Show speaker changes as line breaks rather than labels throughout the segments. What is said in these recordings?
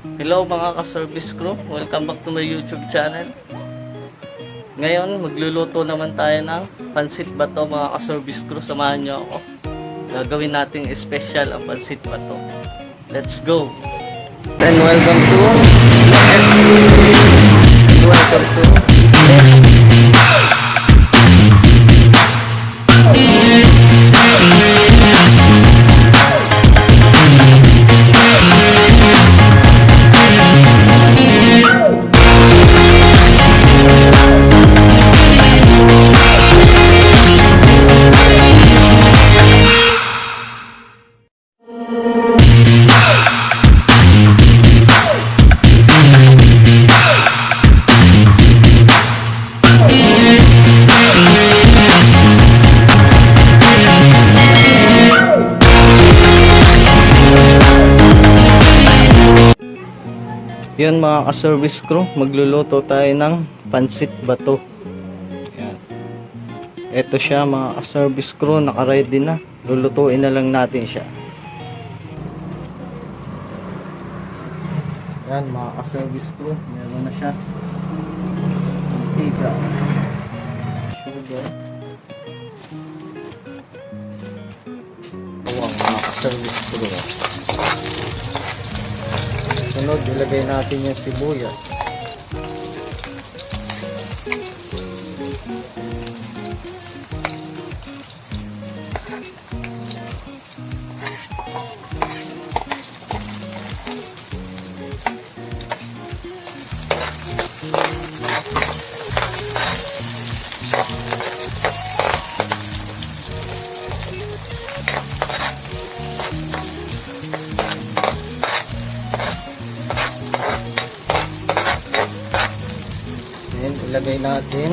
Hello mga ka-service crew, welcome back to my YouTube channel. Ngayon magluluto naman tayo ng pancit bato mga ka-service crew. Samahan nyo ako. Gagawin nating special ang pancit bato. Let's go! And welcome to Yun mga ka-service crew, magluluto tayo ng pancit bato. Yan. Ito siya mga ka-service crew, naka-ready na. Lulutuin na lang natin siya. Yan mga ka-service crew, meron na siya. Mantika, sugar, bawang mga ka-service crew. Sunod, ilagay natin yung sibuyas. Then, ilagay natin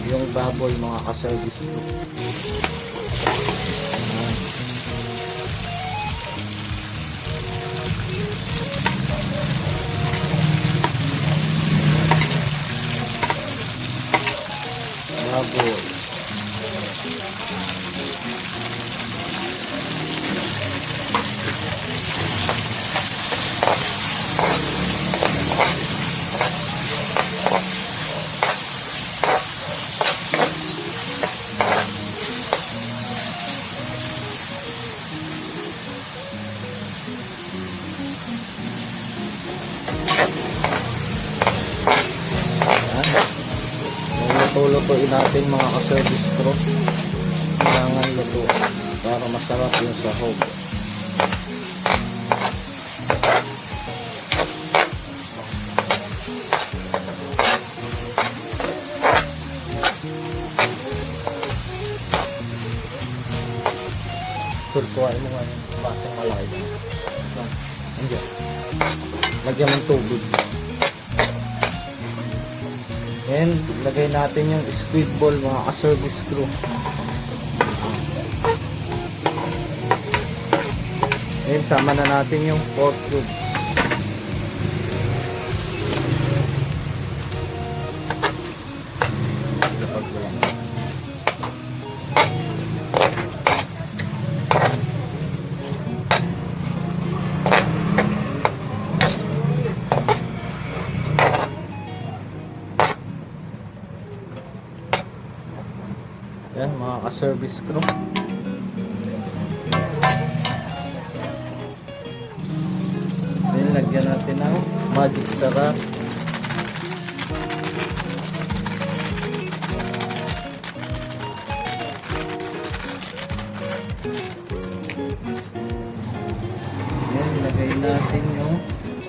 yung baboy mga ka-service crew. Baboy. Lutuin natin mga ka-service crew. Kailangan luto para masarap yung sahog. Turtuwain mo nga yung basang malaki. Andiyan. Lagyan ng tubig. And lagay natin yung squid ball mga ka-service crew. And sama na natin yung pork cube. Yan mga ka-service crew. Then lagyan natin ng magic sarap. Then lagay natin yung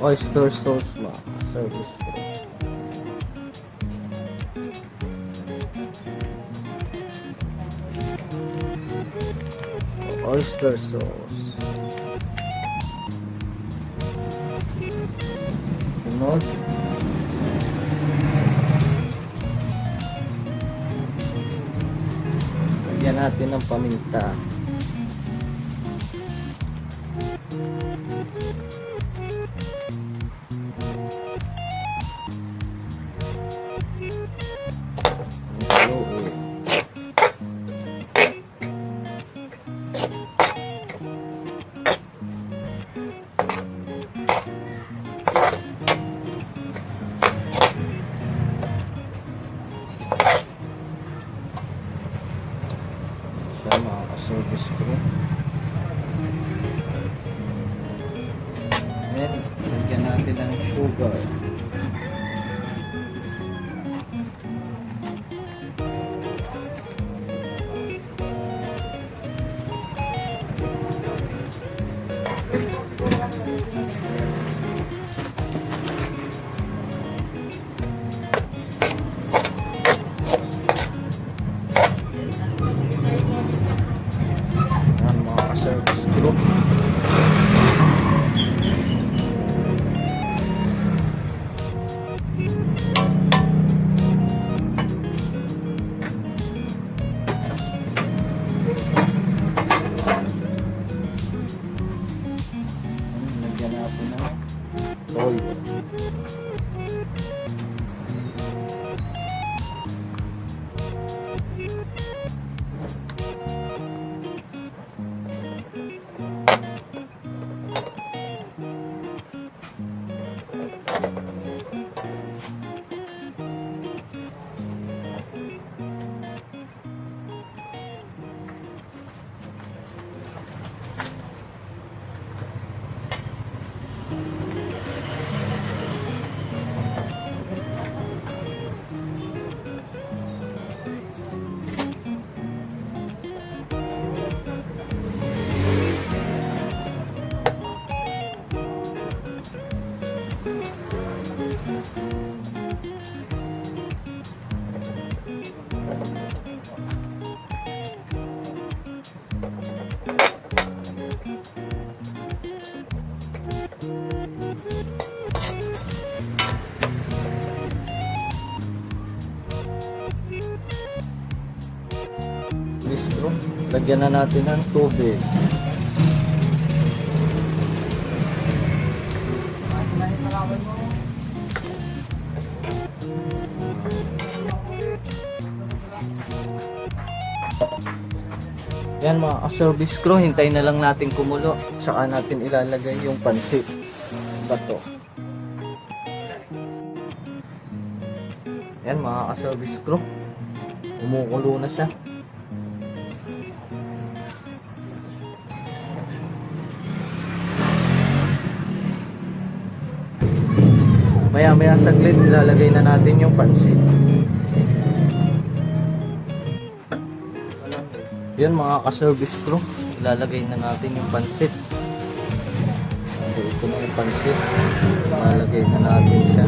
oyster sauce mga ka-service crew. Oyster sauce. Sunod, lagyan natin ng paminta. Lagyan natin ng sugar. Yan mga ka-service crew. Lagyan natin ng toyo. Bistro, lagyan na natin ng tubig. Yan mga ka-service crew, hintayin na lang natin kumulo. Saka natin ilalagay yung pancit bato. Yan mga ka-service crew, umukulo na siya. Maya-maya saglit, ilalagay na natin yung pancit. Yan mga ka-service crew, ilalagay na natin yung pancit. Ito na yung pancit, ilalagay na natin siya.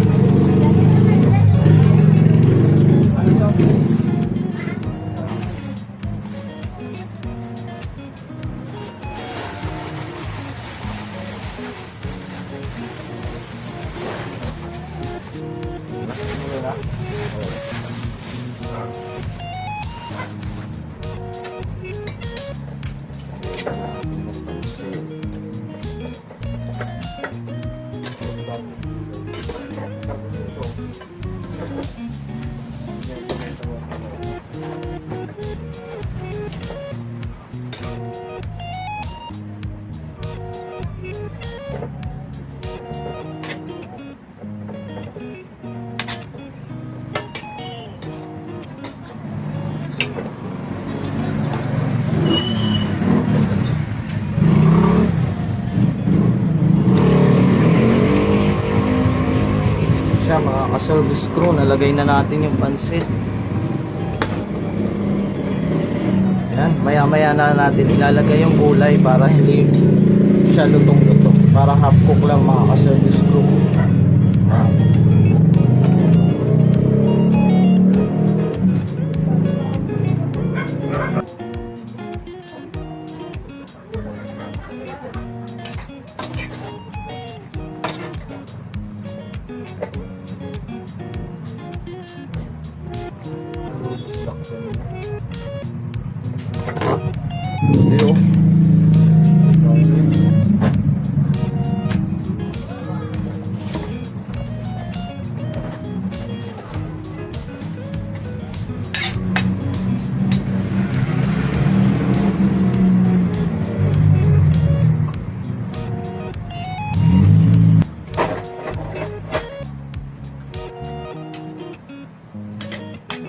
Mga ka-service crew, nalagay na natin yung pancit. Yan, maya-maya na natin ilalagay yung gulay para hindi siya lutong-lutong, para half cook lang mga ka-service crew. Leo.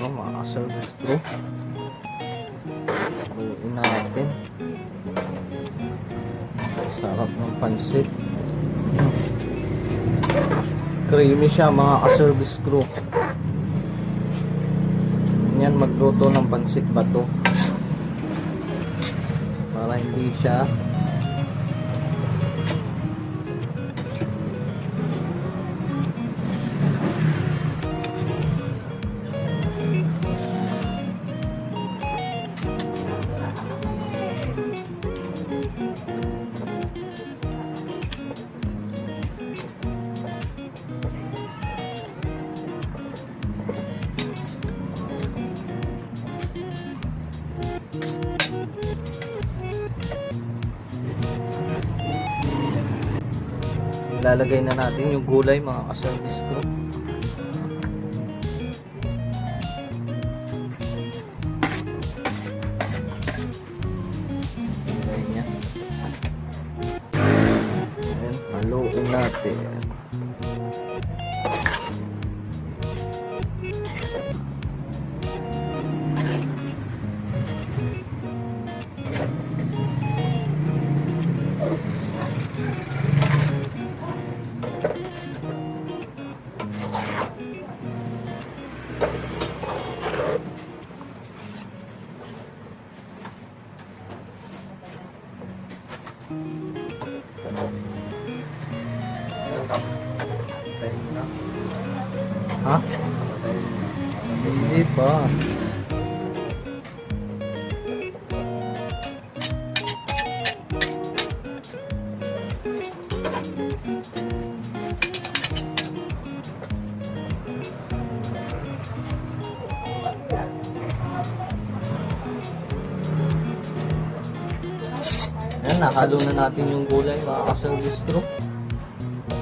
Mga service crew, haluin natin. Sarap ng pancit. Creamy siya mga ka-service crew. Yan, magluto ng pancit bato. Para hindi siya ilalagay na natin yung gulay mga ka-service crew. Ilagay niya. Ayan, haluin natin. Ha? Hindi pa. Ayan, nakalo na natin yung gulay mga ka-service crew.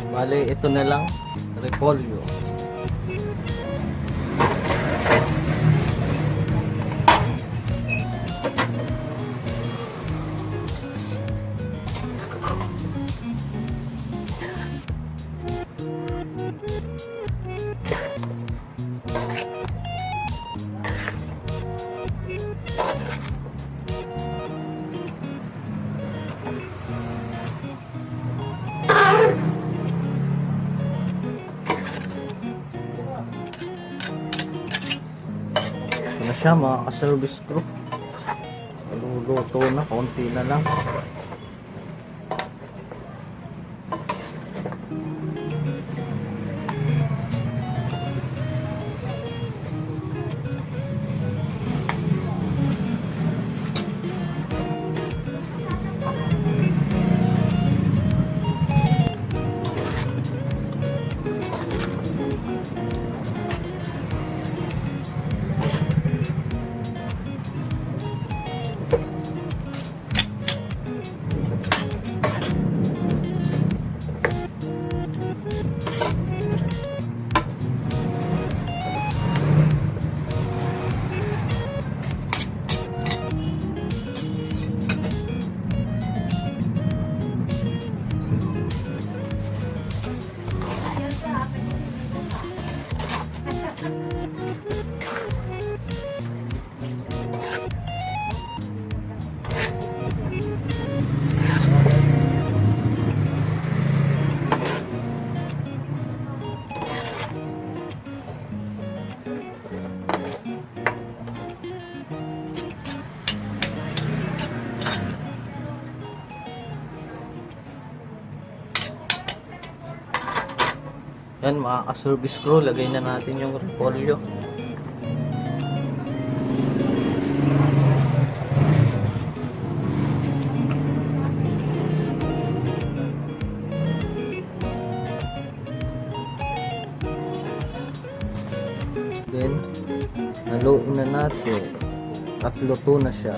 Bale, ito na lang, repolyo. Ito na siya mga ka-service crew. Maluluto na, konti na lang. Yan mga ka-service crew, lagay na natin yung repolyo. Then, haluin na natin at luto na siya.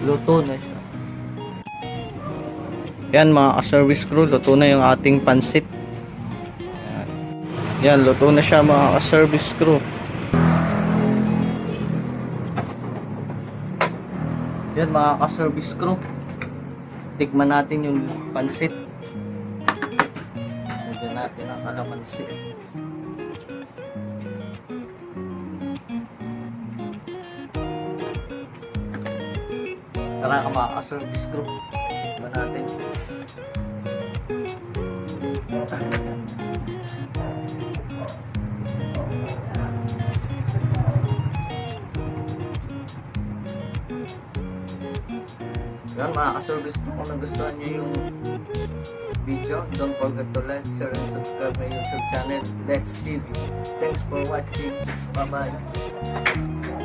Luto na siya. Yan mga ka-service crew, luto na yung ating pancit. Yan, luto na siya mga ka-service crew. Yan mga ka-service crew. Tikman natin yung pancit. Lagyan natin ang kalamansi. Tara ka mga ka-service crew. Tikman natin. Yan mga ka-service ko, kung nagustuhan nyo yung video, don't forget to like, share, and subscribe my YouTube channel, Les TV. Thanks for watching. Bye bye.